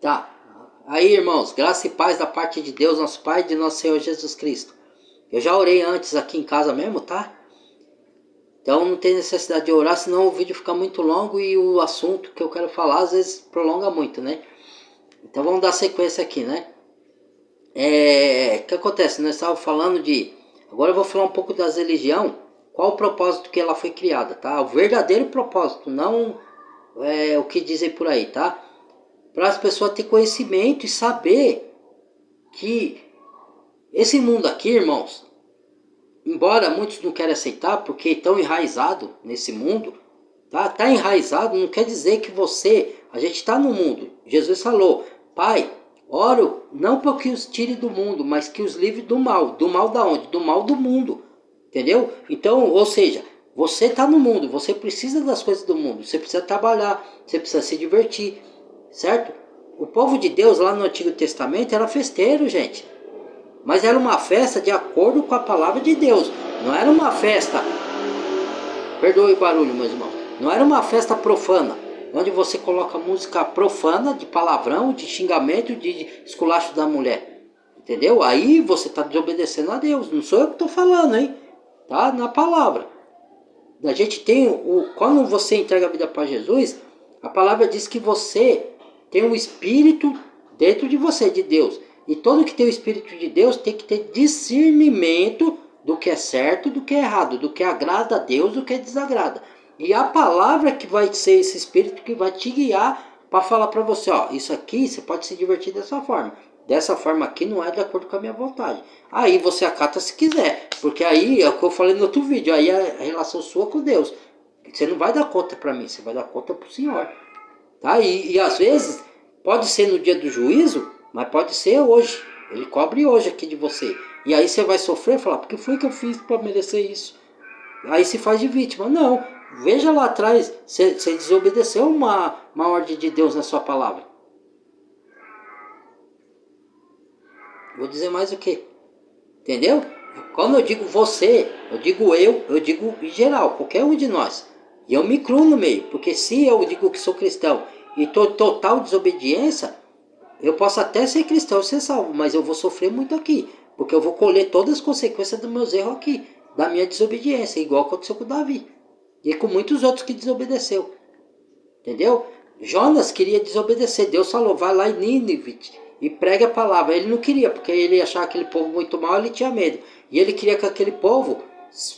Tá. Aí, irmãos, graça e paz da parte de Deus, nosso Pai, e de nosso Senhor Jesus Cristo. Eu já orei antes aqui em casa mesmo, tá? Então não tem necessidade de orar, senão o vídeo fica muito longo e o assunto que eu quero falar às vezes prolonga muito, né? Então vamos dar sequência aqui, né? O que acontece? Nós estávamos falando de... Agora eu vou falar um pouco das religião. Qual o propósito que ela foi criada, tá? O verdadeiro propósito, não o que dizem por aí, tá? Para as pessoas terem conhecimento e saber que esse mundo aqui, irmãos, embora muitos não querem aceitar porque estão enraizados nesse mundo, tá? Tá enraizado não quer dizer que a gente está no mundo. Jesus falou, Pai, oro não para que os tire do mundo, mas que os livre do mal. Do mal da onde? Do mal do mundo. Entendeu? Então, ou seja, você está no mundo, você precisa das coisas do mundo, você precisa trabalhar, você precisa se divertir, certo? O povo de Deus lá no Antigo Testamento era festeiro, gente. Mas era uma festa de acordo com a palavra de Deus. Não era uma festa, perdoe o barulho, meus irmãos, não era uma festa profana, onde você coloca música profana, de palavrão, de xingamento, de esculacho da mulher. Entendeu? Aí você está desobedecendo a Deus. Não sou eu que estou falando, hein? Tá na palavra. A gente tem quando você entrega a vida para Jesus, a palavra diz que você tem um espírito dentro de você, de Deus. E todo que tem o espírito de Deus tem que ter discernimento do que é certo, do que é errado, do que agrada a Deus, do que desagrada. E a palavra que vai ser esse espírito que vai te guiar para falar para você, ó, isso aqui você pode se divertir dessa forma. Dessa forma aqui não é de acordo com a minha vontade. Aí você acata se quiser. Porque aí é o que eu falei no outro vídeo. Aí é a relação sua com Deus. Você não vai dar conta para mim. Você vai dar conta para o Senhor. Tá? E às vezes pode ser no dia do juízo. Mas pode ser hoje. Ele cobre hoje aqui de você. E aí você vai sofrer e falar. Por que foi que eu fiz para merecer isso? Aí se faz de vítima. Não. Veja lá atrás. Você desobedeceu uma ordem de Deus na sua palavra. Vou dizer mais o que? Entendeu? Quando eu digo você, eu digo eu digo em geral, qualquer um de nós. E eu me incluo no meio, porque se eu digo que sou cristão e estou em total desobediência, eu posso até ser cristão e ser salvo, mas eu vou sofrer muito aqui, porque eu vou colher todas as consequências dos meus erros aqui, da minha desobediência, igual aconteceu com Davi e com muitos outros que desobedeceu. Entendeu? Jonas queria desobedecer. Deus falou, vai lá em Nínive e pregue a palavra. Ele não queria, porque ele achava aquele povo muito mal, ele tinha medo. E ele queria que aquele povo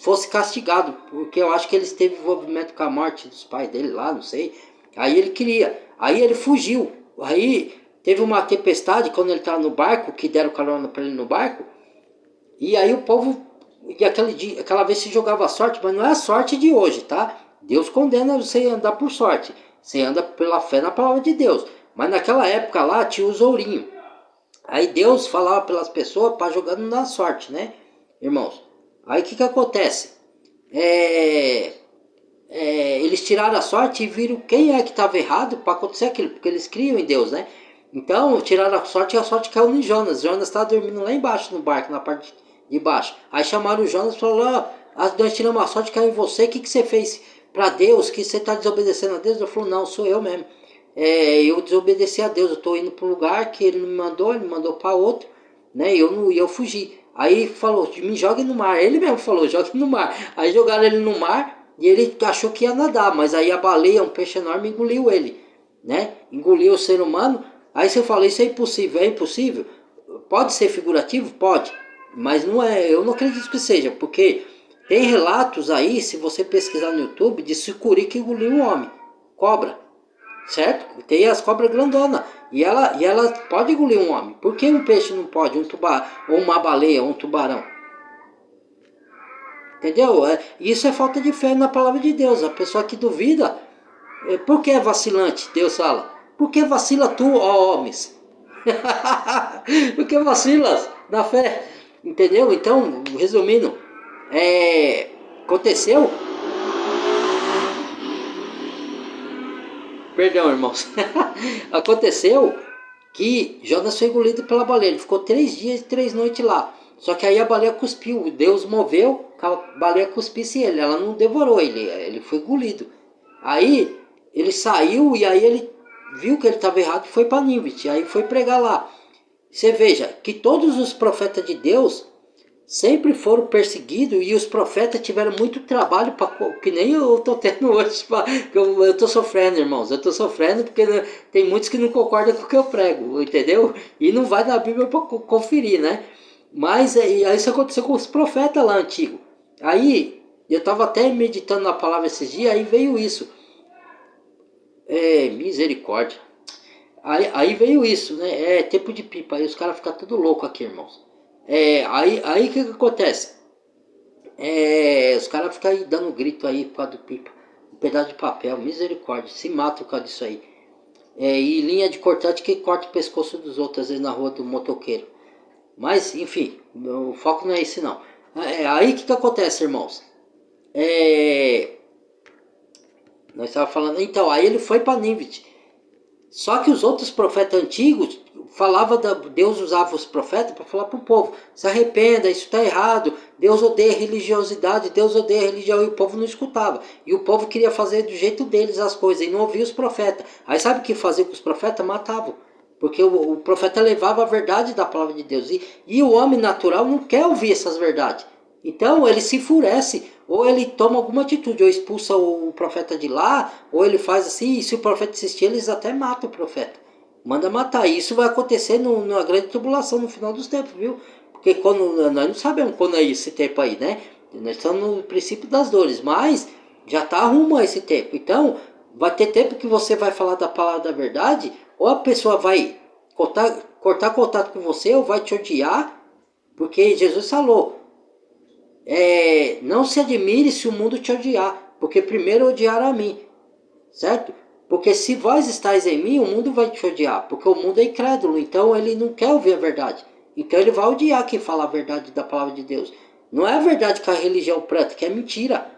fosse castigado, porque eu acho que eles teve envolvimento com a morte dos pais dele lá, não sei. Aí ele queria. Aí ele fugiu. Aí teve uma tempestade quando ele estava no barco, que deram carona para ele no barco. E aí o povo, e aquela vez se jogava a sorte, mas não é a sorte de hoje, tá? Deus condena você andar por sorte. Você anda pela fé na palavra de Deus. Mas naquela época lá tinha os ourinhos. Aí Deus falava pelas pessoas para jogando na sorte, né, irmãos? Aí o que acontece? Eles tiraram a sorte e viram quem é que estava errado para acontecer aquilo, porque eles criam em Deus, né? Então tiraram a sorte e a sorte caiu em Jonas. Jonas estava dormindo lá embaixo no barco, na parte de baixo. Aí chamaram o Jonas e falaram, nós tiramos a sorte, caiu em você, o que você fez para Deus, que você está desobedecendo a Deus? Ele falou, não, sou eu mesmo. Eu desobedeci a Deus, eu estou indo para um lugar que ele não me mandou, ele me mandou para outro, né? E eu fugi. Aí falou, me jogue no mar. Ele mesmo falou, jogue no mar. Aí jogaram ele no mar e ele achou que ia nadar, mas aí a baleia, um peixe enorme, engoliu ele, né? Engoliu o ser humano. Aí você fala, isso é impossível. É impossível? Pode ser figurativo? Pode. Mas não é, eu não acredito que seja, porque tem relatos aí, se você pesquisar no YouTube, de sucuri que engoliu um homem. Cobra. Certo? Tem as cobras grandonas. E ela pode engolir um homem. Por que um peixe não pode? Um tubarão, ou uma baleia, ou um tubarão? Entendeu? Isso é falta de fé na palavra de Deus. A pessoa que duvida, por que é vacilante? Deus fala. Por que vacila tu, ó homens? Por que vacilas na fé? Entendeu? Então, resumindo, aconteceu. Perdão, irmãos. Aconteceu que Jonas foi engolido pela baleia. Ele ficou 3 dias e 3 noites lá. Só que aí a baleia cuspiu. Deus moveu, a baleia cuspisse ele. Ela não devorou ele. Ele foi engolido. Aí ele saiu e aí ele viu que ele estava errado e foi para Nínive, aí foi pregar lá. Você veja que todos os profetas de Deus sempre foram perseguidos e os profetas tiveram muito trabalho, que nem eu estou tendo hoje. Eu estou sofrendo, irmãos. Eu estou sofrendo porque tem muitos que não concordam com o que eu prego, entendeu? E não vai na Bíblia para conferir, né? Mas aí isso aconteceu com os profetas lá antigos. Aí eu estava até meditando na palavra esses dias, aí veio isso. Misericórdia. Aí veio isso, né? É tempo de pipa. Aí os caras ficam tudo louco aqui, irmãos. Aí o que acontece? Os caras ficam aí dando grito aí por causa do pipa. Um pedaço de papel, misericórdia. Se matam por causa disso aí. E linha de cortante que corta o pescoço dos outros, às vezes na rua do motoqueiro. Mas, enfim, o foco não é esse não. Aí o que acontece, irmãos? Nós estávamos falando, então, aí ele foi para Nínive. Só que os outros profetas antigos Deus usava os profetas para falar para o povo: se arrependa, isso está errado, Deus odeia religiosidade, Deus odeia religião, e o povo não escutava. E o povo queria fazer do jeito deles as coisas, e não ouvia os profetas. Aí sabe o que fazia com os profetas? Matavam. Porque o profeta levava a verdade da palavra de Deus. E o homem natural não quer ouvir essas verdades. Então ele se enfurece, ou ele toma alguma atitude, ou expulsa o profeta de lá, ou ele faz assim, e se o profeta insistir, eles até matam o profeta. Manda matar. E isso vai acontecer numa grande tribulação no final dos tempos, viu? Porque nós não sabemos quando é esse tempo aí, né? Nós estamos no princípio das dores, mas já está rumo a esse tempo. Então, vai ter tempo que você vai falar da palavra da verdade, ou a pessoa vai cortar contato com você, ou vai te odiar, porque Jesus falou: não se admire se o mundo te odiar, porque primeiro odiaram a mim, certo? Porque se vós estáis em mim, o mundo vai te odiar, porque o mundo é incrédulo, então ele não quer ouvir a verdade. Então ele vai odiar quem fala a verdade da palavra de Deus. Não é a verdade que a religião prata, que é mentira,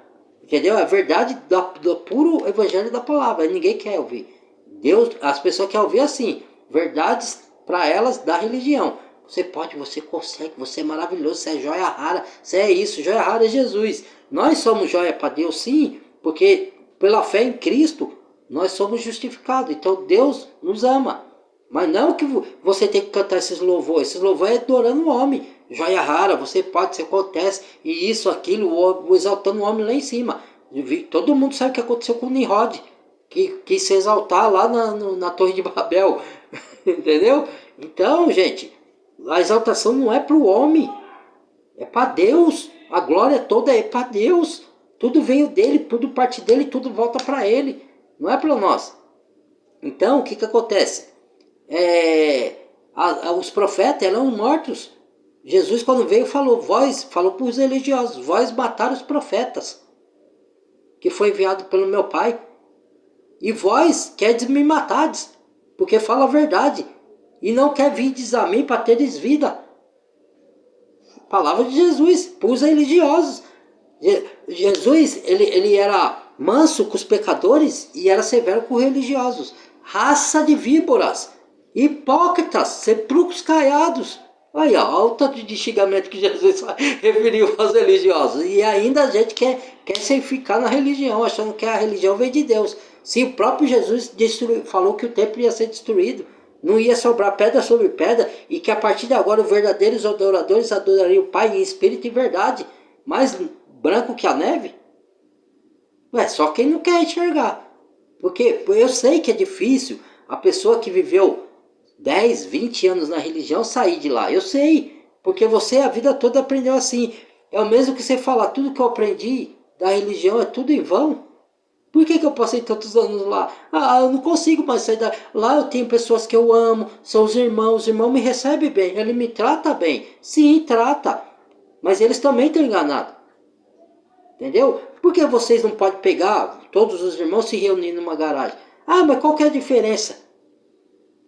entendeu? É a verdade do puro evangelho da palavra, ninguém quer ouvir. Deus, as pessoas querem ouvir assim, verdades para elas da religião. Você pode, você consegue, você é maravilhoso, você é joia rara, você é isso, joia rara é Jesus. Nós somos joia para Deus, sim, porque pela fé em Cristo nós somos justificados. Então Deus nos ama. Mas não que você tem que cantar esses louvores. Esses louvores é adorando o homem. Joia rara, você pode, você acontece, e isso, aquilo, exaltando o homem lá em cima. Todo mundo sabe o que aconteceu com o Nimrod, que quis se exaltar lá na Torre de Babel. Entendeu? Então, gente, a exaltação não é para o homem, é para Deus. A glória toda é para Deus. Tudo veio dele, tudo parte dele, tudo volta para ele. Não é para nós. Então, o que acontece? Os profetas eram mortos. Jesus, quando veio, falou para os religiosos: vós mataram os profetas, que foi enviado pelo meu Pai. E vós queres me matardes, porque fala a verdade, e não quer virdes a mim para teres vida. Palavra de Jesus para os religiosos. Jesus, ele era manso com os pecadores e era severo com os religiosos. Raça de víboras, hipócritas, sepulcros caiados. Olha o tanto de xingamento que Jesus referiu aos religiosos. E ainda a gente quer se ficar na religião, achando que a religião vem de Deus. Se o próprio Jesus falou que o templo ia ser destruído, não ia sobrar pedra sobre pedra, e que a partir de agora os verdadeiros adoradores adorariam o Pai em espírito e verdade, mais branco que a neve. Só quem não quer enxergar. Porque eu sei que é difícil a pessoa que viveu 10, 20 anos na religião sair de lá. Eu sei, porque você a vida toda aprendeu assim. É o mesmo que você falar: tudo que eu aprendi da religião é tudo em vão. Por que eu passei tantos anos lá? Eu não consigo mais sair da... Lá eu tenho pessoas que eu amo, são os irmãos me recebem bem, ele me trata bem. Sim, trata. Mas eles também estão enganados. Entendeu? Por que vocês não podem pegar todos os irmãos se reunir numa garagem? Mas qual que é a diferença?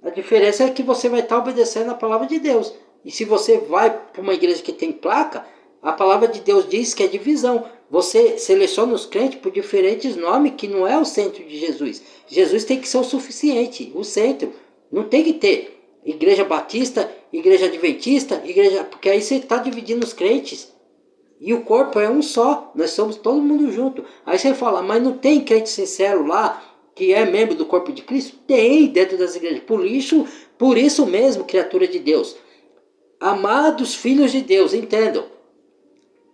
A diferença é que você vai estar obedecendo a palavra de Deus. E se você vai para uma igreja que tem placa, a palavra de Deus diz que é divisão. Você seleciona os crentes por diferentes nomes, que não é o centro de Jesus. Jesus tem que ser o suficiente, o centro. Não tem que ter igreja batista, igreja adventista, porque aí você está dividindo os crentes. E o corpo é um só, nós somos todo mundo junto. Aí você fala: mas não tem crente sincero lá? que é membro do corpo de Cristo? Tem dentro das igrejas. Por isso mesmo, criatura de Deus. Amados filhos de Deus, entendam.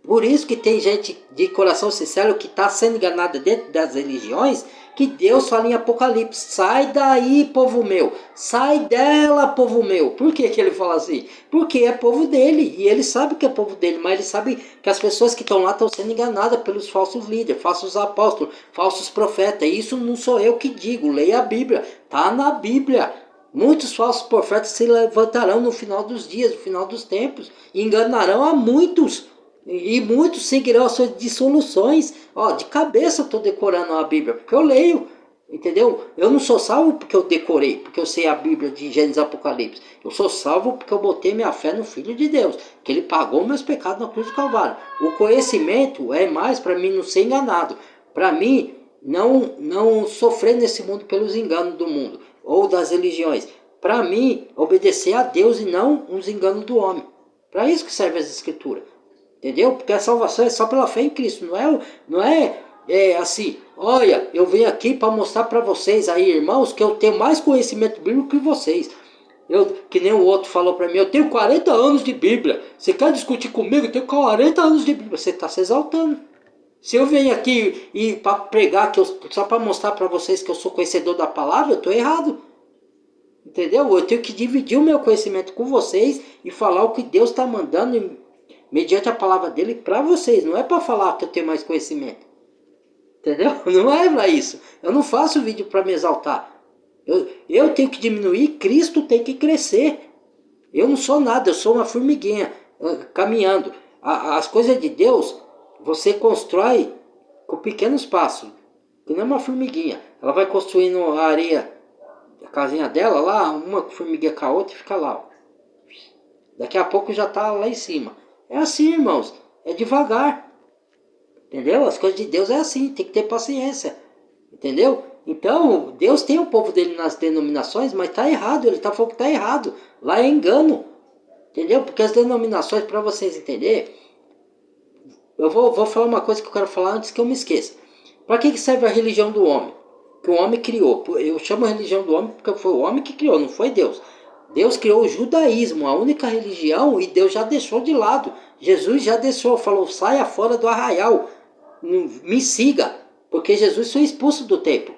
Por isso que tem gente de coração sincero que está sendo enganada dentro das religiões, que Deus fala em Apocalipse: sai daí, povo meu, sai dela, povo meu. Por que ele fala assim? Porque é povo dele, e ele sabe que é povo dele, mas ele sabe que as pessoas que estão lá estão sendo enganadas pelos falsos líderes, falsos apóstolos, falsos profetas. E isso não sou eu que digo, leia a Bíblia, está na Bíblia. Muitos falsos profetas se levantarão no final dos dias, no final dos tempos, e enganarão a muitos. E muitos seguirão as suas dissoluções. Ó, de cabeça eu estou decorando a Bíblia, porque eu leio, entendeu? Eu não sou salvo porque eu decorei, porque eu sei a Bíblia de Gênesis e Apocalipse. Eu sou salvo porque eu botei minha fé no Filho de Deus, que ele pagou meus pecados na cruz do Calvário. O conhecimento é mais para mim não ser enganado, para mim não sofrer nesse mundo pelos enganos do mundo ou das religiões. Para mim, obedecer a Deus e não os enganos do homem. Para isso que serve as Escrituras. Entendeu? Porque a salvação é só pela fé em Cristo. Não é assim, olha, eu venho aqui para mostrar para vocês aí, irmãos, que eu tenho mais conhecimento bíblico que vocês. Que nem o outro falou para mim: eu tenho 40 anos de Bíblia. Você quer discutir comigo? Eu tenho 40 anos de Bíblia. Você está se exaltando. Se eu venho aqui e para pregar, só para mostrar para vocês que eu sou conhecedor da palavra, eu estou errado. Entendeu? Eu tenho que dividir o meu conhecimento com vocês e falar o que Deus está mandando mediante a palavra dele para vocês. Não é para falar que eu tenho mais conhecimento. Entendeu? Não é para isso. Eu não faço vídeo para me exaltar. Eu tenho que diminuir, Cristo tem que crescer. Eu não sou nada, eu sou uma formiguinha caminhando. As coisas de Deus você constrói com pequenos passos. Que nem uma formiguinha. Ela vai construindo a areia, a casinha dela lá, uma formiguinha com a outra e fica lá. Ó. Daqui a pouco já está lá em cima. É assim, irmãos. É devagar. Entendeu? As coisas de Deus é assim. Tem que ter paciência. Entendeu? Então, Deus tem o povo dele nas denominações, mas está errado. Ele está falando que está errado. Lá é engano. Entendeu? Porque as denominações, para vocês entenderem, eu vou falar uma coisa que eu quero falar antes que eu me esqueça. Para que serve a religião do homem? Que o homem criou. Eu chamo a religião do homem porque foi o homem que criou, não foi Deus. Deus criou o judaísmo, a única religião, e Deus já deixou de lado. Jesus já deixou, falou: saia fora do arraial, me siga, porque Jesus foi expulso do templo.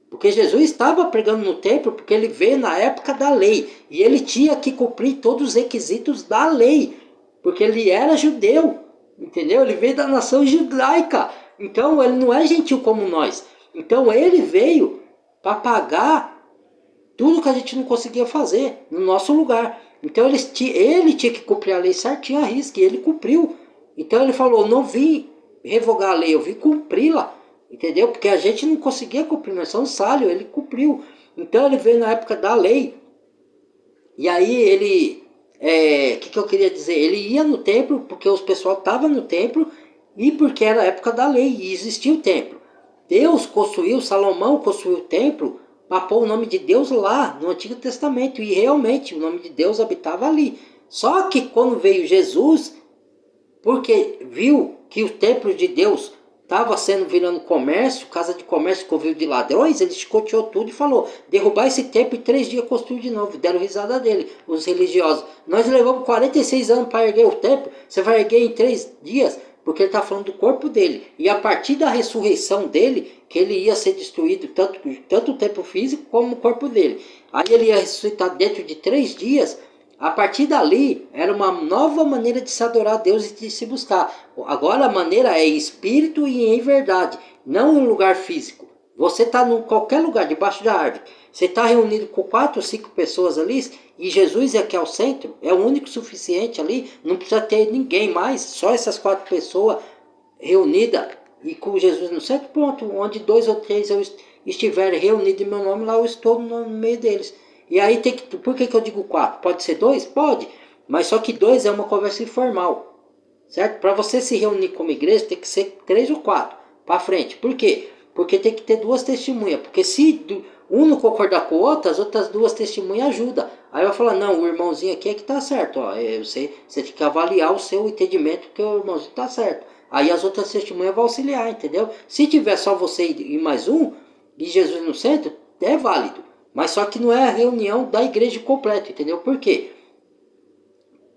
Porque Jesus estava pregando no templo, porque ele veio na época da lei, e ele tinha que cumprir todos os requisitos da lei, porque ele era judeu, entendeu? Ele veio da nação judaica, então ele não é gentil como nós. Então ele veio para pagar tudo que a gente não conseguia fazer no nosso lugar. Então ele tinha que cumprir a lei certinho, a risca, e ele cumpriu. Então ele falou: não vim revogar a lei, eu vim cumpri-la. Entendeu? Porque a gente não conseguia cumprir, nós somos falhos, ele cumpriu. Então ele veio na época da lei. E aí ele, que eu queria dizer? Ele ia no templo, porque os pessoal estavam no templo, e porque era a época da lei, e existia o templo. Deus construiu, Salomão construiu o templo, para pôr o nome de Deus lá, no Antigo Testamento. E realmente o nome de Deus habitava ali. Só que quando veio Jesus, porque viu que o templo de Deus estava virando comércio, casa de comércio, covil de ladrões, ele chicoteou tudo e falou: derrubar esse templo em 3 dias construir de novo. Deram risada dele, os religiosos. Nós levamos 46 anos para erguer o templo, você vai erguer em 3 dias? Porque ele está falando do corpo dele. E a partir da ressurreição dele, que ele ia ser destruído, tanto o templo físico como o corpo dele. Aí ele ia ressuscitar dentro de 3 dias. A partir dali, era uma nova maneira de se adorar a Deus e de se buscar. Agora a maneira é em espírito e em verdade, não em lugar físico. Você está em qualquer lugar, debaixo da árvore. Você está reunido com 4 ou 5 pessoas ali, e Jesus é que é o centro, é o único suficiente ali, não precisa ter ninguém mais, só essas 4 pessoas reunidas e com Jesus no centro, pronto, onde 2 ou 3 eu estiverem reunidos em meu nome, lá eu estou no meio deles. E aí tem que, por que eu digo 4? Pode ser 2? Pode, mas só que 2 é uma conversa informal, certo? Para você se reunir como igreja tem que ser 3 ou 4 para frente. Por quê? Porque tem que ter 2 testemunhas, porque se um não concordar com o outro, as outras 2 testemunhas ajudam. Aí vai falar: não, o irmãozinho aqui é que está certo, ó. Você tem que avaliar o seu entendimento, que o irmãozinho está certo. Aí as outras testemunhas vão auxiliar, entendeu? Se tiver só você e mais um, e Jesus no centro, é válido. Mas só que não é a reunião da igreja completa, entendeu? Por quê?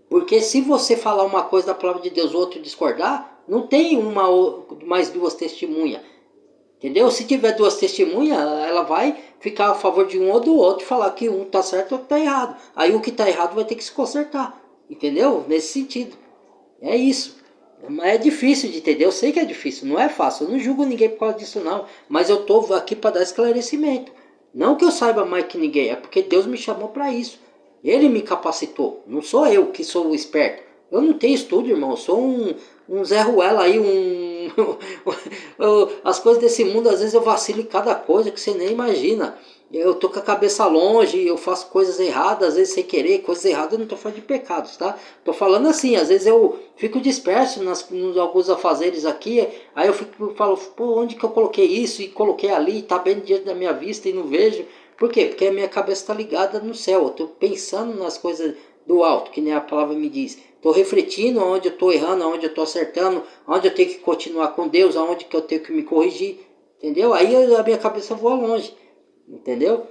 Porque se você falar uma coisa da palavra de Deus, o outro discordar, não tem uma ou mais duas testemunhas. Entendeu? Se tiver duas testemunhas, ela vai ficar a favor de um ou do outro, falar que um tá certo e o outro tá errado. Aí o que tá errado vai ter que se consertar. Entendeu? Nesse sentido. É isso. Mas é difícil de entender. Eu sei que é difícil, não é fácil. Eu não julgo ninguém por causa disso, não. Mas eu tô aqui para dar esclarecimento. Não que eu saiba mais que ninguém, é porque Deus me chamou para isso. Ele me capacitou. Não sou eu que sou o esperto. Eu não tenho estudo, irmão. Eu sou um Zé Ruela aí, as coisas desse mundo, às vezes eu vacilo em cada coisa que você nem imagina. Eu tô com a cabeça longe, eu faço coisas erradas, às vezes sem querer, coisas erradas, eu não tô falando de pecados, tá? Tô falando assim, às vezes eu fico disperso nos alguns afazeres aqui, aí eu falo, pô, onde que eu coloquei isso e coloquei ali, tá bem diante da minha vista e não vejo. Por quê? Porque a minha cabeça está ligada no céu, eu tô pensando nas coisas do alto, que nem a palavra me diz. Estou refletindo onde eu estou errando, onde eu estou acertando, onde eu tenho que continuar com Deus, aonde que eu tenho que me corrigir, entendeu? Aí a minha cabeça voa longe, entendeu?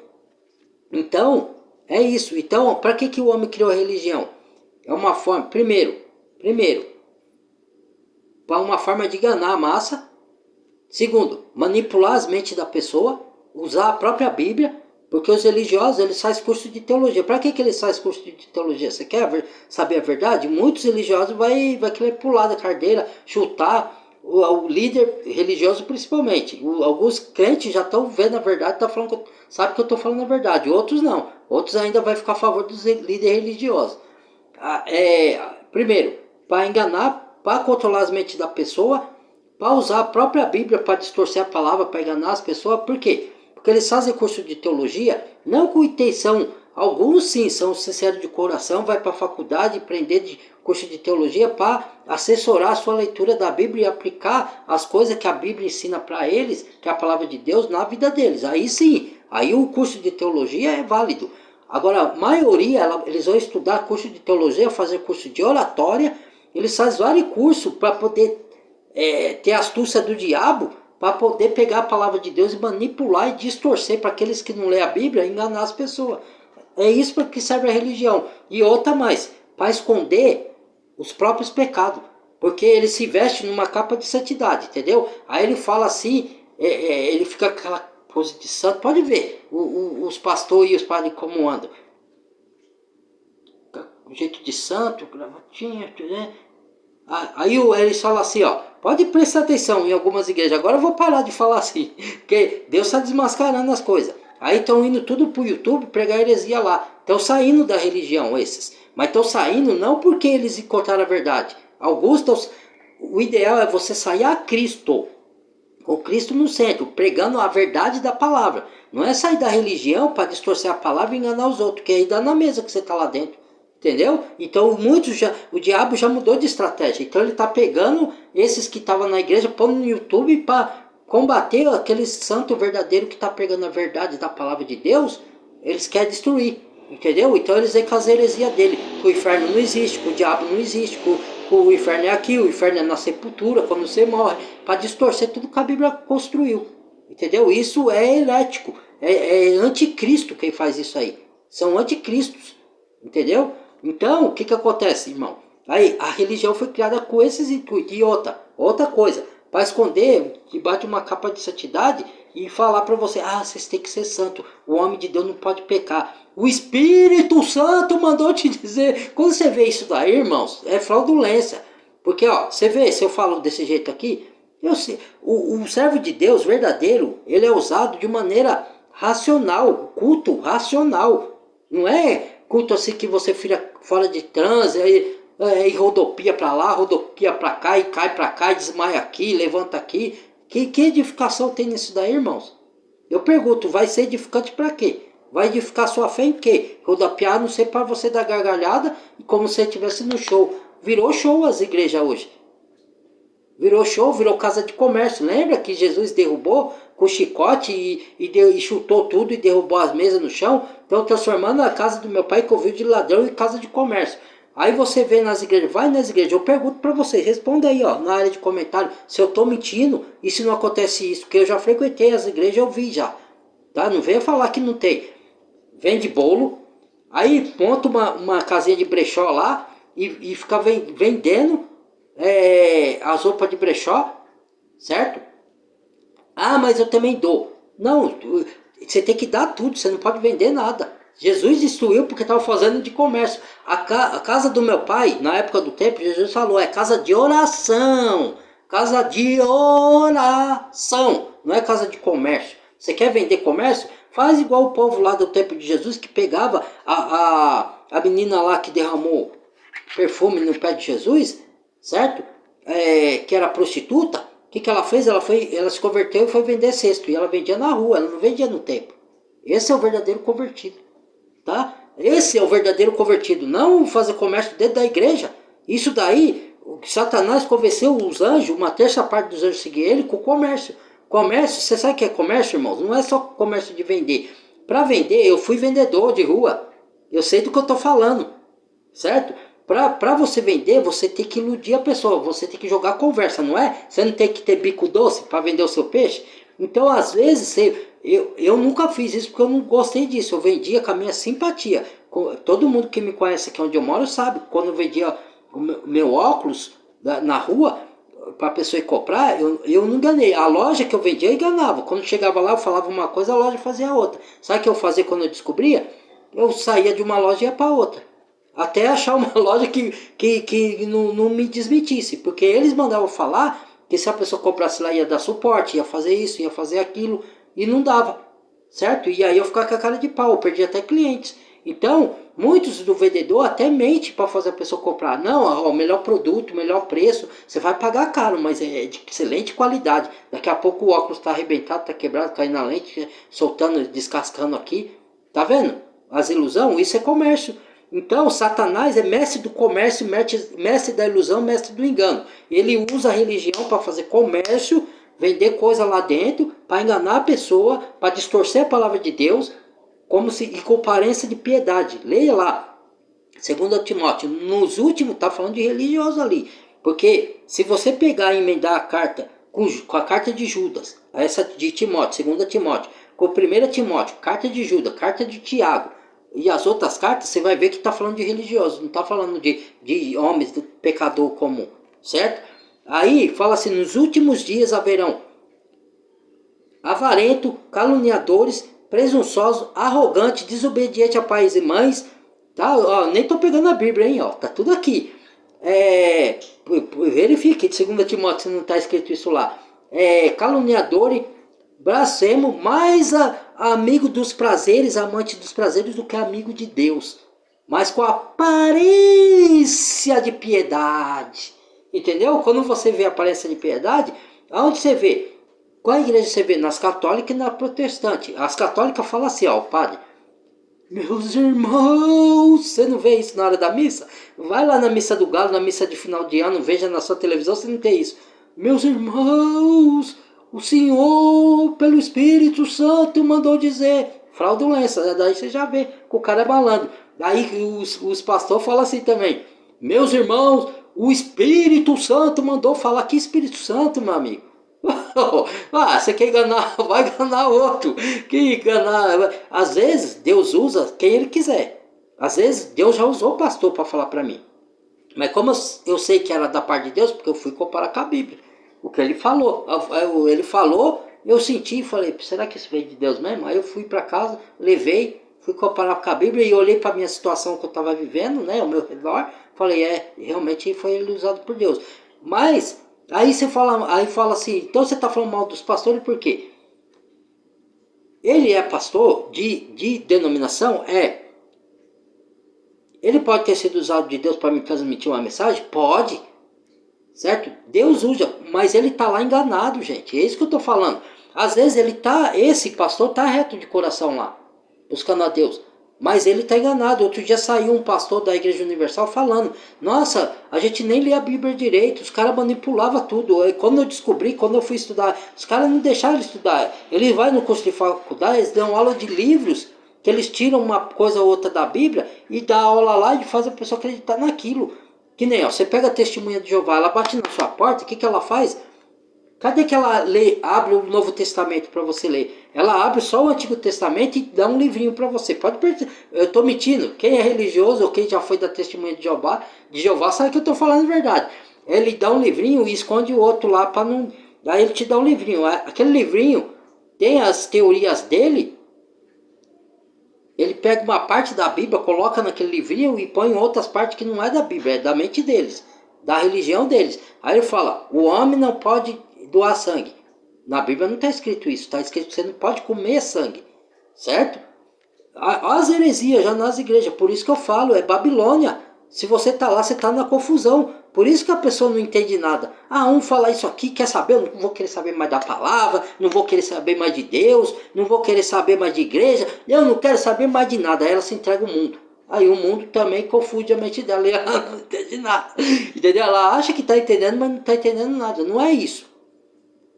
Então, é isso. Então, para que o homem criou a religião? É uma forma, primeiro, para uma forma de enganar a massa. Segundo, manipular as mentes da pessoa, usar a própria Bíblia, porque os religiosos, eles fazem curso de teologia. Para que eles fazem curso de teologia? Você quer saber a verdade? Muitos religiosos vai querer pular da cadeira, chutar o líder religioso principalmente. Alguns crentes já estão vendo a verdade, tá falando sabe que eu estou falando a verdade. Outros não. Outros ainda vai ficar a favor dos líderes religiosos. Primeiro, para enganar, para controlar as mentes da pessoa, para usar a própria Bíblia para distorcer a palavra, para enganar as pessoas. Por quê? Porque eles fazem curso de teologia, não com intenção, alguns sim são sinceros de coração, vai para a faculdade aprender de curso de teologia para assessorar a sua leitura da Bíblia e aplicar as coisas que a Bíblia ensina para eles, que é a palavra de Deus, na vida deles. Aí sim, aí o curso de teologia é válido. Agora, a maioria, eles vão estudar curso de teologia, fazer curso de oratória, eles fazem vários cursos para poder ter a astúcia do diabo, para poder pegar a palavra de Deus e manipular e distorcer para aqueles que não lêem a Bíblia e enganar as pessoas. É isso para que serve a religião. E outra mais, para esconder os próprios pecados. Porque ele se veste numa capa de santidade, entendeu? Aí ele fala assim, ele fica com aquela pose de santo. Pode ver os pastores e os padres como andam. O jeito de santo, gravatinha, né? Aí eles falam assim, ó, pode prestar atenção em algumas igrejas. Agora eu vou parar de falar assim, porque Deus está desmascarando as coisas. Aí estão indo tudo pro YouTube pregar heresia lá. Estão saindo da religião esses. Mas estão saindo não porque eles encontraram a verdade. Alguns estão... O ideal é você sair a Cristo. Com Cristo no centro, pregando a verdade da palavra. Não é sair da religião para distorcer a palavra e enganar os outros, que aí dá na mesa que você está lá dentro. Entendeu? Então o diabo já mudou de estratégia. Então ele está pegando esses que estavam na igreja, pondo no YouTube para combater aquele santo verdadeiro que está pegando a verdade da palavra de Deus. Eles querem destruir. Entendeu? Então eles vêm com as heresias dele. Que o inferno não existe, que o diabo não existe, que o inferno é aqui, o inferno é na sepultura, quando você morre. Para distorcer tudo que a Bíblia construiu. Entendeu? Isso é herético. É anticristo quem faz isso aí. São anticristos. Entendeu? Então, o que acontece, irmão? Aí, a religião foi criada com esses intuitos. E outra coisa, para esconder debaixo de uma capa de santidade e falar para você, vocês têm que ser santo, o homem de Deus não pode pecar. O Espírito Santo mandou te dizer. Quando você vê isso daí, irmãos, é fraudulência. Porque, ó, você vê, se eu falo desse jeito aqui, o servo de Deus verdadeiro, ele é usado de maneira racional, culto racional. Não é culto assim que você fica fora de transe, aí rodopia para lá, rodopia para cá, e cai para cá, e desmaia aqui, levanta aqui. Que edificação tem nisso daí, irmãos? Eu pergunto, vai ser edificante para quê? Vai edificar sua fé em quê? Rodopiar, não sei, para você dar gargalhada, como se estivesse no show. Virou show as igrejas hoje. Virou show, virou casa de comércio. Lembra que Jesus derrubou com chicote e chutou tudo e derrubou as mesas no chão? Então transformando a casa do meu pai que ouviu de ladrão em casa de comércio. Aí você vê nas igrejas, vai nas igrejas, eu pergunto para vocês, responda aí, ó, na área de comentário, se eu tô mentindo e se não acontece isso, porque eu já frequentei as igrejas, eu vi já, tá? Não venha falar que não tem. Vende bolo, aí monta uma casinha de brechó lá e fica vendendo as roupas de brechó, certo? Ah, mas eu também dou. Não, você tem que dar tudo, você não pode vender nada. Jesus destruiu porque estava fazendo de comércio. A casa do meu pai, na época do templo, Jesus falou, é casa de oração. Casa de oração, não é casa de comércio. Você quer vender comércio? Faz igual o povo lá do tempo de Jesus que pegava a menina lá que derramou perfume no pé de Jesus, certo? Que era prostituta. O que ela fez? Ela se converteu e foi vender cesto. E ela vendia na rua, ela não vendia no templo. Esse é o verdadeiro convertido, tá? Esse é o verdadeiro convertido, não fazer comércio dentro da igreja. Isso daí, o que Satanás convenceu os anjos, uma terça parte dos anjos seguir ele com o comércio. Comércio, você sabe o que é comércio, irmãos? Não é só comércio de vender. Para vender, eu fui vendedor de rua. Eu sei do que eu estou falando, certo? Para você vender, você tem que iludir a pessoa, você tem que jogar conversa, não é? Você não tem que ter bico doce para vender o seu peixe. Então, às vezes, eu nunca fiz isso porque eu não gostei disso. Eu vendia com a minha simpatia. Todo mundo que me conhece aqui onde eu moro sabe. Quando eu vendia o meu óculos na rua, para a pessoa ir comprar, eu não enganei. A loja que eu vendia, eu enganava. Quando chegava lá, eu falava uma coisa, a loja fazia outra. Sabe o que eu fazia quando eu descobria? Eu saía de uma loja e ia para outra. Até achar uma loja que não me desmentisse. Porque eles mandavam falar que se a pessoa comprasse lá ia dar suporte, ia fazer isso, ia fazer aquilo. E não dava, certo? E aí eu ficava com a cara de pau, eu perdi até clientes. Então, muitos do vendedor até mente para fazer a pessoa comprar. Não, ó, o melhor produto, o melhor preço, você vai pagar caro, mas é de excelente qualidade. Daqui a pouco o óculos está arrebentado, está quebrado, caindo na lente, soltando, descascando aqui. Tá vendo? As ilusões, isso é comércio. Então, Satanás é mestre do comércio, mestre da ilusão, mestre do engano. Ele usa a religião para fazer comércio, vender coisa lá dentro, para enganar a pessoa, para distorcer a palavra de Deus, como se e com aparência de piedade. Leia lá, 2 Timóteo, nos últimos, está falando de religioso ali. Porque se você pegar e emendar a carta com a carta de Judas, essa de Timóteo, 2 Timóteo, com 1 Timóteo, carta de Judas, carta de Tiago, e as outras cartas, você vai ver que está falando de religiosos, não está falando de homens, do pecador comum, certo? Aí fala assim, nos últimos dias haverão avarento, caluniadores, presunçosos, arrogantes, desobedientes a pais e mães, tá? Ó, nem tô pegando a Bíblia, hein? Ó, tá tudo aqui. Verifique, de 2 Timóteo, se não está escrito isso lá. Caluniadores, blasfemo, mais amigo dos prazeres, amante dos prazeres do que amigo de Deus, mas com aparência de piedade. Entendeu? Quando você vê a aparência de piedade, aonde você vê? Qual igreja você vê? Nas católicas e na protestante. As católicas falam assim, ó, o padre, meus irmãos, você não vê isso na hora da missa? Vai lá na missa do galo, na missa de final de ano, veja na sua televisão, você não tem isso. Meus irmãos, o Senhor, pelo Espírito Santo, mandou dizer. Fraudulência, daí você já vê que o cara é malandro. Daí os pastores falam assim também. Meus irmãos, o Espírito Santo mandou falar. Que Espírito Santo, meu amigo? Você quer enganar, vai enganar outro. Que enganar. Às vezes Deus usa quem Ele quiser. Às vezes Deus já usou o pastor para falar para mim. Mas como eu sei que era da parte de Deus, porque eu fui comparar com a Bíblia. O que ele falou. Ele falou, eu senti e falei, será que isso veio de Deus mesmo? Aí eu fui para casa, levei, fui comparar com a Bíblia e olhei para a minha situação que eu estava vivendo, né, ao meu redor. Falei, realmente foi ele usado por Deus. Mas, aí fala assim, então você está falando mal dos pastores por quê? Ele é pastor de denominação? Ele pode ter sido usado de Deus para me transmitir uma mensagem? Pode. Certo? Deus usa, mas ele está lá enganado, gente. É isso que eu estou falando. Às vezes esse pastor está reto de coração lá, buscando a Deus. Mas ele está enganado. Outro dia saiu um pastor da Igreja Universal falando, nossa, a gente nem lê a Bíblia direito, os caras manipulavam tudo. Quando eu descobri, quando eu fui estudar, os caras não deixaram ele estudar. Ele vai no curso de faculdade, eles dão aula de livros que eles tiram uma coisa ou outra da Bíblia e dá aula lá e faz a pessoa acreditar naquilo. Que nem, ó, você pega a testemunha de Jeová, ela bate na sua porta, o que, que ela faz? Cadê que ela abre o Novo Testamento para você ler? Ela abre só o Antigo Testamento e dá um livrinho para você. Pode perceber, eu estou mentindo. Quem é religioso ou quem já foi da testemunha de Jeová sabe que eu estou falando a verdade. Ele dá um livrinho e esconde o outro lá para não... Daí ele te dá um livrinho. Aquele livrinho tem as teorias dele. Ele pega uma parte da Bíblia, coloca naquele livrinho e põe outras partes que não é da Bíblia, é da mente deles, da religião deles. Aí ele fala, o homem não pode doar sangue. Na Bíblia não está escrito isso, está escrito que você não pode comer sangue, certo? As heresias já nas igrejas, por isso que eu falo, é Babilônia. Se você está lá, você está na confusão. Por isso que a pessoa não entende nada. Um fala isso aqui, quer saber? Eu não vou querer saber mais da palavra, não vou querer saber mais de Deus, não vou querer saber mais de igreja, eu não quero saber mais de nada. Aí ela se entrega ao mundo. Aí o mundo também confunde a mente dela e ela não entende nada. Entendeu? Ela acha que está entendendo, mas não está entendendo nada. Não é isso.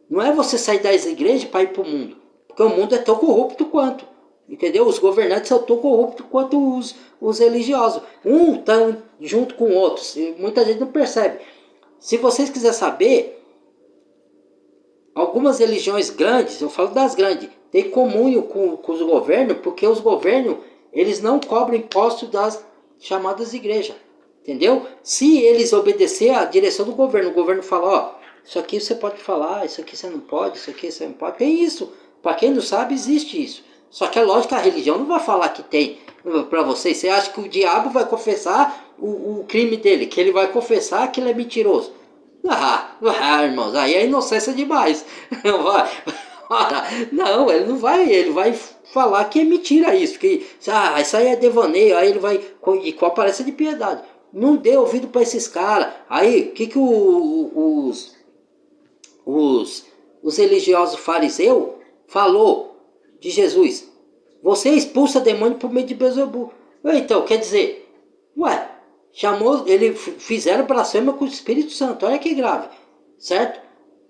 Não é você sair das igrejas para ir para o mundo. Porque o mundo é tão corrupto quanto. Entendeu? Os governantes são tão corruptos quanto os religiosos. Um está junto com outros. Muita gente não percebe. Se vocês quiserem saber, algumas religiões grandes, eu falo das grandes, têm comunhão com os governos, porque os governos, eles não cobram imposto das chamadas igrejas. Entendeu? Se eles obedecerem à direção do governo, o governo fala, ó, isso aqui você pode falar, isso aqui você não pode, isso aqui você não pode. É isso. Para quem não sabe, existe isso. Só que é lógico que a religião não vai falar que tem para vocês. Você acha que o diabo vai confessar o crime dele, que ele vai confessar que ele é mentiroso? Irmãos, aí é inocência demais. Não, ele não vai, ele vai falar que é mentira isso, que isso aí é devaneio, aí ele vai, e com aparência de piedade. Não dê ouvido para esses caras. Aí, o que os religiosos fariseus falou de Jesus? Você expulsa demônio por meio de Beelzebul. Então, quer dizer, fizeram blasfêmia com o Espírito Santo. Olha que grave, certo?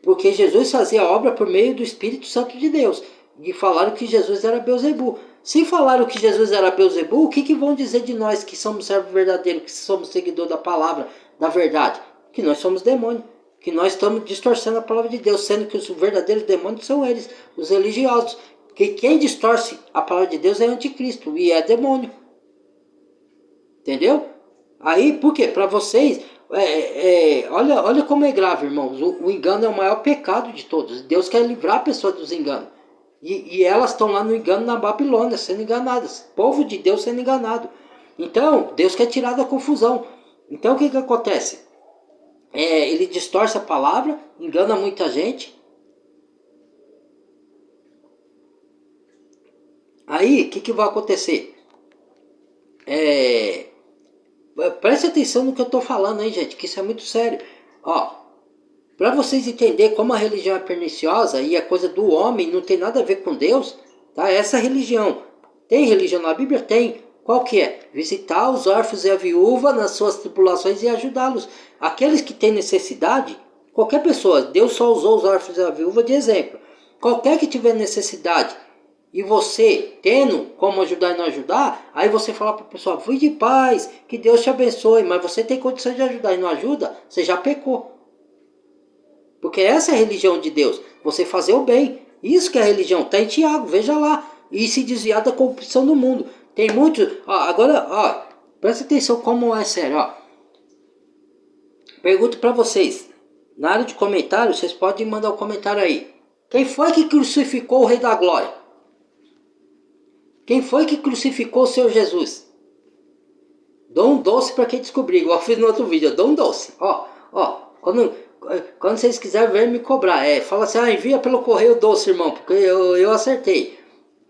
Porque Jesus fazia obra por meio do Espírito Santo de Deus. E falaram que Jesus era Beelzebul. Se falaram que Jesus era Beelzebul, o que vão dizer de nós que somos servos verdadeiros, que somos seguidores da palavra, da verdade? Que nós somos demônios. Que nós estamos distorcendo a palavra de Deus, sendo que os verdadeiros demônios são eles, os religiosos. Que quem distorce a palavra de Deus é anticristo e é demônio. Entendeu? Aí, por quê? Para vocês, olha como é grave, irmãos. O engano é o maior pecado de todos. Deus quer livrar a pessoa dos enganos. E elas estão lá no engano na Babilônia, sendo enganadas. Povo de Deus sendo enganado. Então, Deus quer tirar da confusão. Então, o que acontece? Ele distorce a palavra, engana muita gente. Aí, o que vai acontecer? Preste atenção no que eu estou falando aí, gente, que isso é muito sério. Para vocês entenderem como a religião é perniciosa e a coisa do homem não tem nada a ver com Deus, tá? Essa religião. Tem religião na Bíblia? Tem. Qual que é? Visitar os órfãos e a viúva nas suas tribulações e ajudá-los. Aqueles que têm necessidade, qualquer pessoa, Deus só usou os órfãos e a viúva de exemplo. Qualquer que tiver necessidade, e você tendo como ajudar e não ajudar, aí você fala para a pessoa, fui de paz, que Deus te abençoe, mas você tem condição de ajudar e não ajuda, você já pecou. Porque essa é a religião de Deus, você fazer o bem. Isso que é a religião, está em Tiago, veja lá. E se desviar da corrupção do mundo. Tem muitos, agora, presta atenção como é sério, Pergunto para vocês, na área de comentários, vocês podem mandar um comentário aí. Quem foi que crucificou o Rei da Glória? Quem foi que crucificou o Senhor Jesus? Dou um doce para quem descobrir, igual eu fiz no outro vídeo, eu dou um doce. Quando vocês quiserem ver me cobrar, fala assim, envia pelo correio doce, irmão, porque eu acertei.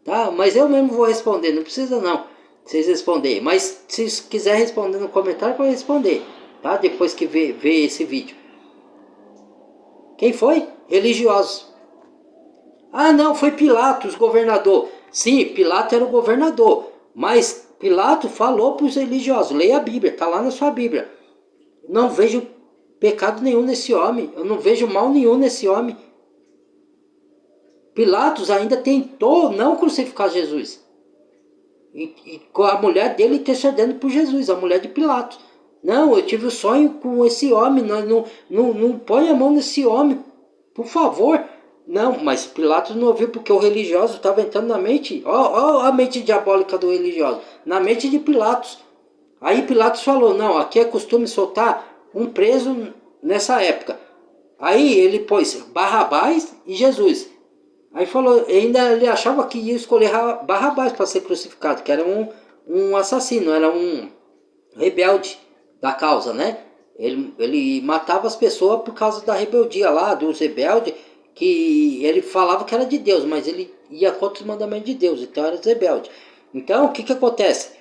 Tá? Mas eu mesmo vou responder, não precisa não vocês responderem. Mas se quiser responder no comentário, pode responder, tá? Depois que ver esse vídeo. Quem foi? Religiosos. Não, foi Pilatos, governador. Sim, Pilatos era o governador, mas Pilatos falou para os religiosos, leia a Bíblia, está lá na sua Bíblia. Não vejo pecado nenhum nesse homem, eu não vejo mal nenhum nesse homem. Pilatos ainda tentou não crucificar Jesus. E com a mulher dele intercedendo por Jesus, a mulher de Pilatos. Não, eu tive um sonho com esse homem, não põe a mão nesse homem, por favor. Não, mas Pilatos não ouviu porque o religioso estava entrando na mente. Ó a mente diabólica do religioso, na mente de Pilatos. Aí Pilatos falou, não, aqui é costume soltar um preso nessa época. Aí ele pôs Barrabás e Jesus. Aí falou, ainda ele achava que ia escolher Barrabás para ser crucificado, que era um assassino, era um rebelde da causa, né? Ele matava as pessoas por causa da rebeldia lá, dos rebeldes, que ele falava que era de Deus, mas ele ia contra os mandamentos de Deus, então era rebelde. Então, o que que acontece?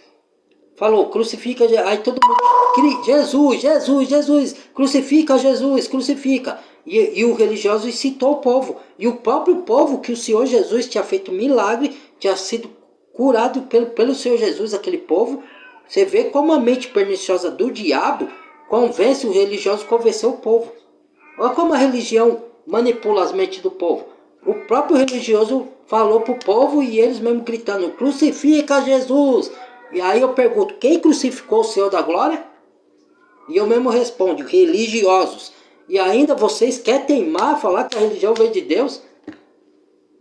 Falou, crucifica, aí todo mundo, Jesus, Jesus, Jesus, crucifica Jesus, crucifica. E o religioso incitou o povo. E o próprio povo que o Senhor Jesus tinha feito milagre, tinha sido curado pelo Senhor Jesus, aquele povo. Você vê como a mente perniciosa do diabo convence o religioso a convencer o povo. Olha como a religião manipula as mentes do povo. O próprio religioso falou para o povo e eles mesmo gritando, crucifica Jesus. E aí eu pergunto, quem crucificou o Senhor da Glória? E eu mesmo respondo, religiosos. E ainda vocês querem teimar, falar que a religião veio de Deus?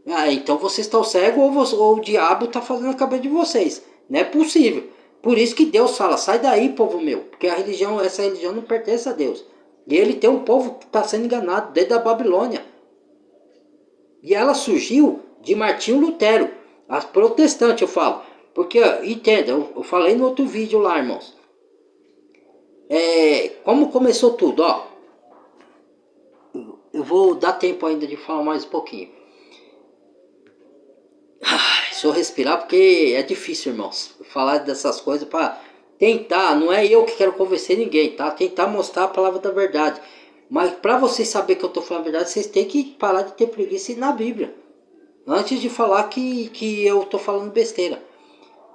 Ah, então vocês estão cegos ou o diabo está fazendo a cabeça de vocês. Não é possível. Por isso que Deus fala, sai daí, povo meu. Porque essa religião não pertence a Deus. E ele tem um povo que está sendo enganado desde a Babilônia. E ela surgiu de Martinho Lutero. As protestantes, eu falo. Porque, entenda, eu falei no outro vídeo lá, irmãos. Como começou tudo, ó. Eu vou dar tempo ainda de falar mais um pouquinho. Deixa eu respirar porque é difícil, irmãos. Falar dessas coisas para tentar, não é eu que quero convencer ninguém, tá? Tentar mostrar a palavra da verdade. Mas para vocês saberem que eu estou falando a verdade, vocês têm que parar de ter preguiça e ir na Bíblia. Antes de falar que eu estou falando besteira.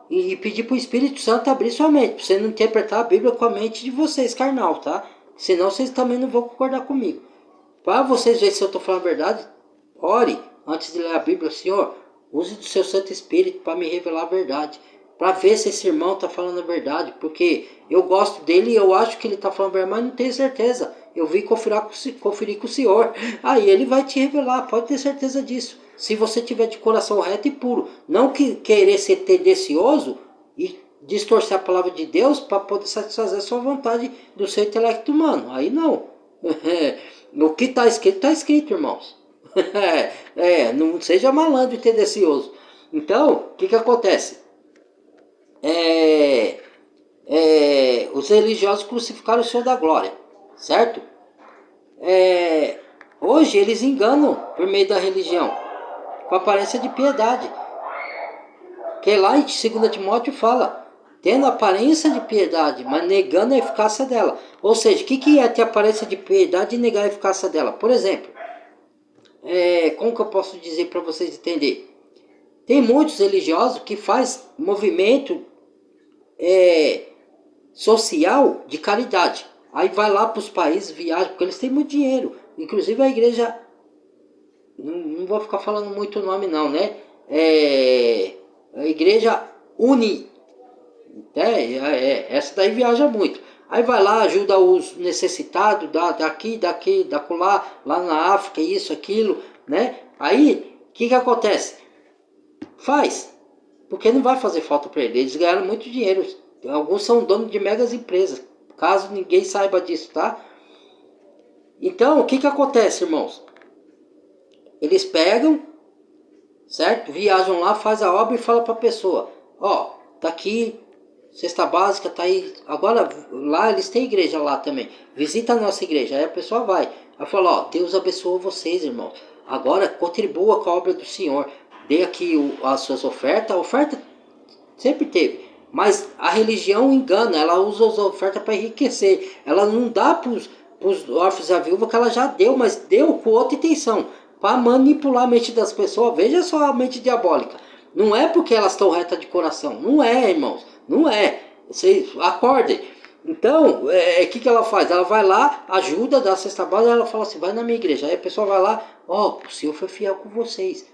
E pedir para o Espírito Santo abrir sua mente, para você não interpretar a Bíblia com a mente de vocês, carnal, tá? Senão vocês também não vão concordar comigo. Para vocês verem se eu estou falando a verdade, ore antes de ler a Bíblia, Senhor, use do seu Santo Espírito para me revelar a verdade. Para ver se esse irmão está falando a verdade, porque eu gosto dele e eu acho que ele está falando a verdade, mas não tenho certeza. Eu vim conferir com o Senhor. Aí ele vai te revelar, pode ter certeza disso. Se você tiver de coração reto e puro. Não querer ser tendencioso e distorcer a palavra de Deus para poder satisfazer a sua vontade do seu intelecto humano. Aí não. O que está escrito, irmãos. Não seja malandro e tendencioso. Então, o que acontece? Os religiosos crucificaram o Senhor da Glória, certo? Hoje eles enganam por meio da religião, com aparência de piedade. Que lá em 2 Timóteo fala, tendo aparência de piedade, mas negando a eficácia dela. Ou seja, o que é ter aparência de piedade e negar a eficácia dela? Por exemplo, como que eu posso dizer para vocês entenderem? Tem muitos religiosos que faz movimento social de caridade. Aí vai lá para os países, viaja, porque eles têm muito dinheiro. Inclusive a igreja, não vou ficar falando muito o nome não, né? A igreja Uni. Essa daí viaja muito. Aí vai lá, ajuda os necessitados daqui, da lá na África, isso, aquilo, né? Aí, o que acontece? Faz, porque não vai fazer falta para eles. Eles ganharam muito dinheiro. Alguns são donos de megas empresas, caso ninguém saiba disso, tá? Então, o que acontece, irmãos? Eles pegam, certo? Viajam lá, faz a obra e fala para a pessoa, ó, tá aqui, cesta básica, tá aí. Agora, lá eles têm igreja lá também. Visita a nossa igreja. Aí a pessoa vai. Ela fala, ó, Deus abençoa vocês, irmãos. Agora contribua com a obra do Senhor. Dê aqui as suas ofertas. A oferta sempre teve. Mas a religião engana, ela usa as ofertas para enriquecer. Ela não dá para os órfãos e a viúva que ela já deu, mas deu com outra intenção. Para manipular a mente das pessoas. Veja só a mente diabólica. Não é porque elas estão retas de coração. Não é, irmãos. Não é. Vocês acordem. Então, que ela faz? Ela vai lá, ajuda, dá a cesta básica, ela fala assim, vai na minha igreja. Aí a pessoa vai lá, ó, o Senhor foi fiel com vocês.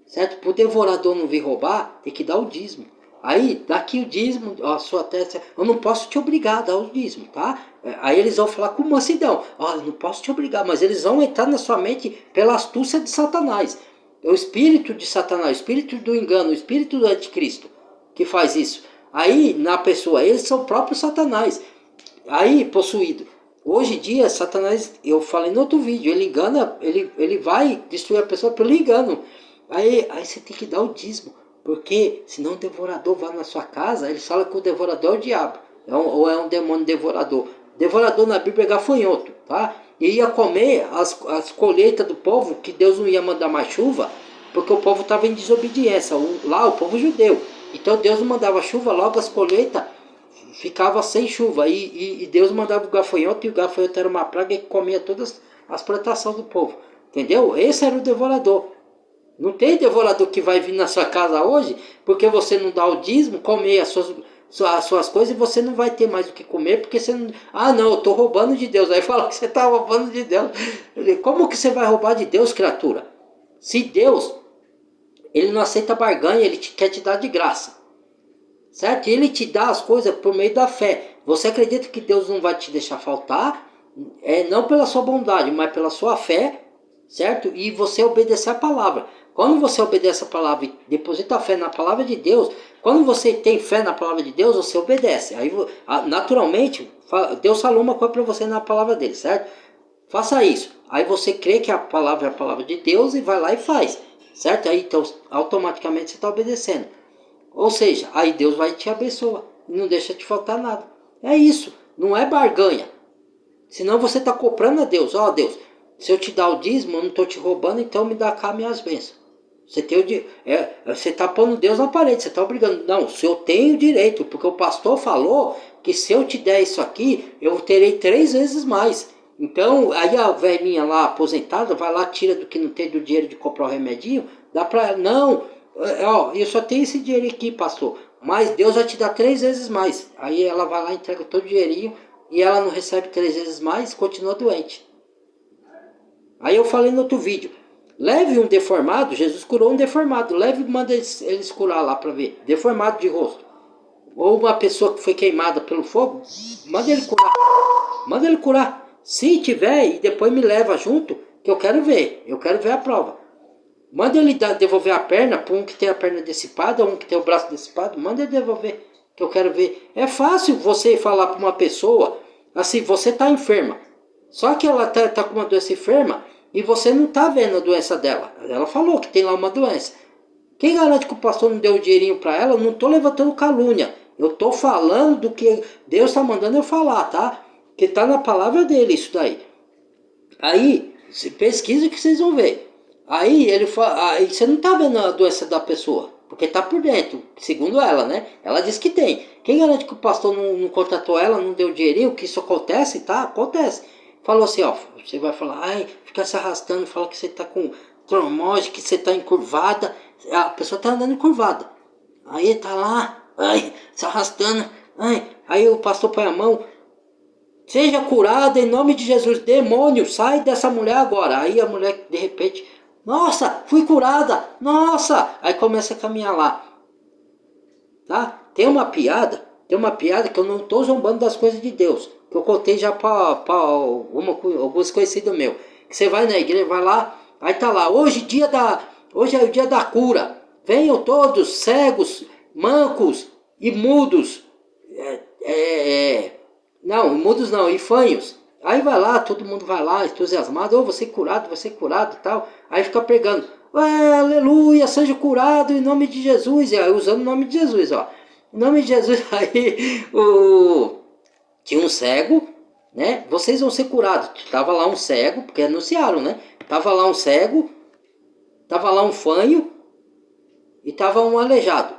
Certo? Para o devorador não vir roubar, tem que dar o dízimo. Aí, daqui o dízimo, a sua testa, eu não posso te obrigar a dar o dízimo, tá? Aí eles vão falar com mansidão, eu não posso te obrigar, mas eles vão entrar na sua mente pela astúcia de Satanás. É o espírito de Satanás, o espírito do engano, o espírito do anticristo que faz isso. Aí, na pessoa, eles são o próprio Satanás. Aí, possuído. Hoje em dia, Satanás, eu falei no outro vídeo, ele engana, ele vai destruir a pessoa pelo engano. Aí você tem que dar o dízimo, porque senão o devorador vai na sua casa, ele fala que o devorador é o diabo, ou é um demônio devorador. Devorador na Bíblia é gafanhoto, tá? E ia comer as colheitas do povo, que Deus não ia mandar mais chuva, porque o povo estava em desobediência, lá o povo judeu. Então Deus não mandava chuva, logo as colheitas ficava sem chuva. E Deus mandava o gafanhoto, e o gafanhoto era uma praga que comia todas as plantações do povo. Entendeu? Esse era o devorador. Não tem devorador que vai vir na sua casa hoje, porque você não dá o dízimo, comer as suas coisas, e você não vai ter mais o que comer, porque você não... Ah, não, eu estou roubando de Deus. Aí fala que você está roubando de Deus. Como que você vai roubar de Deus, criatura? Se Deus, ele não aceita barganha, ele quer te dar de graça. Certo? E ele te dá as coisas por meio da fé. Você acredita que Deus não vai te deixar faltar? Não pela sua bondade, mas pela sua fé, certo? E você obedecer a palavra. Quando você obedece a palavra e deposita a fé na palavra de Deus, quando você tem fé na palavra de Deus, você obedece. Aí, naturalmente, Deus falou uma coisa para você na palavra dele, certo? Faça isso. Aí você crê que a palavra é a palavra de Deus e vai lá e faz, certo? Aí então automaticamente você está obedecendo. Ou seja, aí Deus vai te abençoar, não deixa te faltar nada. É isso, não é barganha. Senão você está comprando a Deus. Ó, Deus, se eu te dar o dízimo, eu não estou te roubando, então me dá cá minhas bênçãos. Você está pondo Deus na parede, você está obrigando. Não, se eu tenho direito, porque o pastor falou que se eu te der isso aqui, eu terei 3 vezes mais. Então, aí a velhinha lá aposentada vai lá, tira do que não tem do dinheiro de comprar o remedinho, dá para ela. Não, eu só tenho esse dinheiro aqui, pastor, mas Deus vai te dar 3 vezes mais. Aí ela vai lá, entrega todo o dinheirinho, e ela não recebe 3 vezes mais, continua doente. Aí eu falei no outro vídeo, leve um deformado, Jesus curou um deformado, leve e manda eles curar lá para ver, deformado de rosto. Ou uma pessoa que foi queimada pelo fogo, manda ele curar. Manda ele curar. Se tiver, e depois me leva junto, que eu quero ver a prova. Manda ele devolver a perna para um que tem a perna dissipada, um que tem o braço dissipado, manda ele devolver, que eu quero ver. É fácil você falar para uma pessoa, assim, você está enferma, só que ela tá com uma doença enferma e você não está vendo a doença dela. Ela falou que tem lá uma doença. Quem garante que o pastor não deu o dinheirinho para ela? Eu não estou levantando calúnia. Eu estou falando do que Deus está mandando eu falar, tá? Que está na palavra dele isso daí. Aí, pesquisa que vocês vão ver. Aí ele fala, aí você não está vendo a doença da pessoa, porque está por dentro, segundo ela, né? Ela disse que tem. Quem garante que o pastor não contratou ela, não deu dinheirinho, que isso acontece, tá? Acontece. Falou assim, ó, você vai falar, ai, fica se arrastando, fala que você está com trombose, que você está encurvada. A pessoa está andando encurvada. Aí está lá, ai, se arrastando, ai. Aí o pastor põe a mão, seja curada em nome de Jesus, demônio, sai dessa mulher agora. Aí a mulher, de repente, nossa, fui curada, nossa. Aí começa a caminhar lá, tá? Tem uma piada que eu não estou zombando das coisas de Deus, que eu contei já para alguns conhecidos meus. Que você vai na igreja, vai lá, aí tá lá, hoje é o dia da cura. Venham todos cegos, mancos e mudos. Não, mudos não, e fanhos. Aí vai lá, todo mundo vai lá, entusiasmado, você curado e tal. Aí fica pregando, aleluia, seja curado em nome de Jesus. E aí usando o nome de Jesus, ó. Em nome de Jesus, aí tinha um cego, né? Vocês vão ser curados. Tava lá um cego, porque anunciaram, né? Tava lá um cego, tava lá um fanho e tava um aleijado.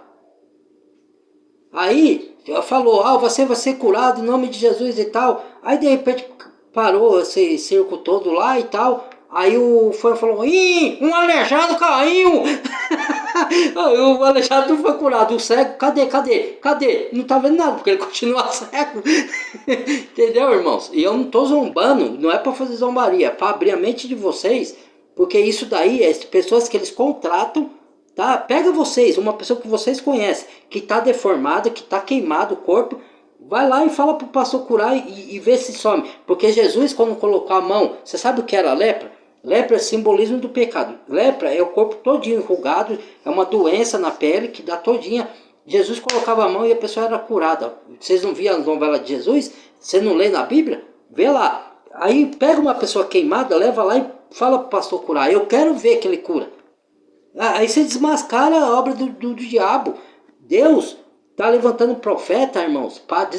Aí falou, você vai ser curado em nome de Jesus e tal. Aí de repente parou esse circo todo lá e tal. Aí o fanho falou, ih, um aleijado caiu. Aí o aleijado não foi curado. O cego, cadê? Não tá vendo nada, porque ele continua cego. Entendeu, irmãos? E eu não tô zombando, não é para fazer zombaria, é para abrir a mente de vocês, porque isso daí é pessoas que eles contratam, tá? Pega vocês, uma pessoa que vocês conhecem, que está deformada, que está queimado o corpo, vai lá e fala para o pastor curar e vê se some. Porque Jesus, quando colocou a mão, você sabe o que era a lepra? Lepra é simbolismo do pecado. Lepra é o corpo todinho enrugado, é uma doença na pele que dá todinha. Jesus colocava a mão e a pessoa era curada. Vocês não viram a novela de Jesus? Você não lê na Bíblia? Vê lá. Aí pega uma pessoa queimada, leva lá e fala para o pastor curar. Eu quero ver que ele cura. Aí você desmascara a obra do diabo. Deus está levantando profeta, irmãos, para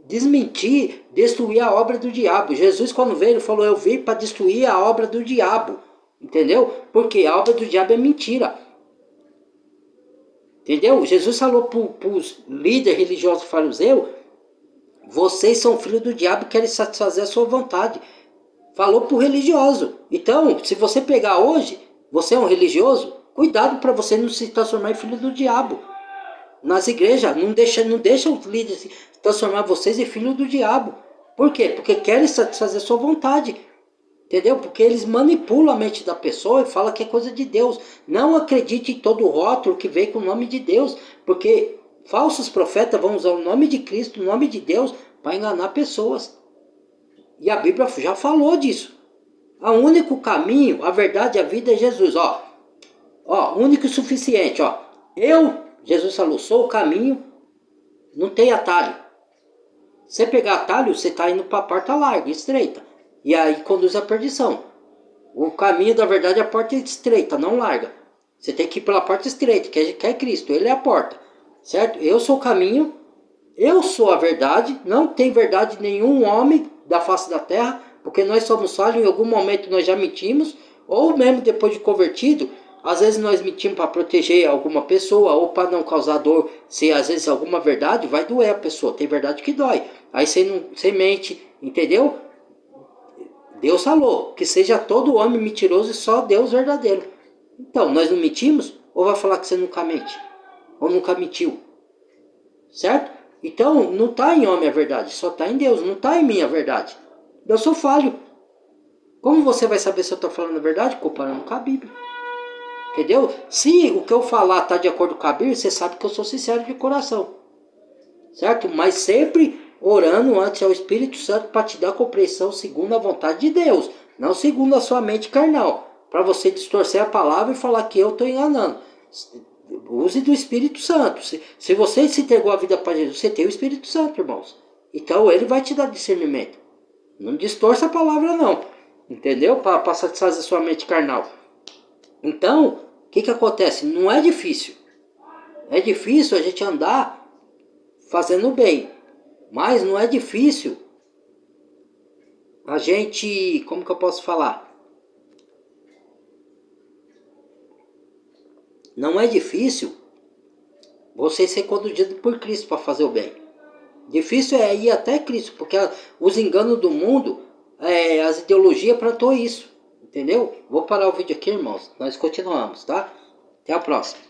desmentir, destruir a obra do diabo. Jesus, quando veio, ele falou: eu vim para destruir a obra do diabo. Entendeu? Porque a obra do diabo é mentira. Entendeu? Jesus falou para os líderes religiosos fariseus: vocês são filhos do diabo e querem satisfazer a sua vontade. Falou para o religioso. Então, se você pegar hoje, você é um religioso, cuidado para você não se transformar em filho do diabo. Nas igrejas, não deixa os líderes transformar vocês em filho do diabo. Por quê? Porque querem satisfazer a sua vontade. Entendeu? Porque eles manipulam a mente da pessoa e falam que é coisa de Deus. Não acredite em todo o rótulo que vem com o nome de Deus. Porque falsos profetas vão usar o nome de Cristo, o nome de Deus, para enganar pessoas. E a Bíblia já falou disso. O único caminho, a verdade e a vida é Jesus. Ó, único e suficiente. Ó. Jesus falou, sou o caminho, não tem atalho. Se pegar atalho, você está indo para a porta larga, estreita. E aí conduz à perdição. O caminho da verdade é a porta estreita, não larga. Você tem que ir pela porta estreita, que é Cristo, Ele é a porta. Certo? Eu sou o caminho, eu sou a verdade, não tem verdade nenhum homem da face da terra, porque nós somos falhos, em algum momento nós já mentimos, ou mesmo depois de convertido, às vezes nós mentimos para proteger alguma pessoa, ou para não causar dor, se às vezes alguma verdade vai doer a pessoa, tem verdade que dói, aí você mente, entendeu? Deus falou que seja todo homem mentiroso e só Deus verdadeiro. Então, nós não mentimos? Ou vai falar que você nunca mente? Ou nunca mentiu? Certo? Então, não está em homem a verdade, só está em Deus, não está em mim a verdade. Eu sou falho. Como você vai saber se eu estou falando a verdade? Comparando com a Bíblia. Entendeu? Se o que eu falar está de acordo com a Bíblia, você sabe que eu sou sincero de coração. Certo? Mas sempre orando antes ao Espírito Santo para te dar compreensão segundo a vontade de Deus. Não segundo a sua mente carnal. Para você distorcer a palavra e falar que eu estou enganando. Use do Espírito Santo. Se você se entregou a vida para Jesus, você tem o Espírito Santo, irmãos. Então ele vai te dar discernimento. Não distorça a palavra não. Entendeu? Para satisfazer a sua mente carnal. Então, o que acontece? Não é difícil. É difícil a gente andar fazendo o bem. Mas não é difícil a gente... Como que eu posso falar? Não é difícil você ser conduzido por Cristo para fazer o bem. Difícil é ir até Cristo, porque os enganos do mundo, as ideologias plantou isso. Entendeu? Vou parar o vídeo aqui, irmãos. Nós continuamos, tá? Até a próxima.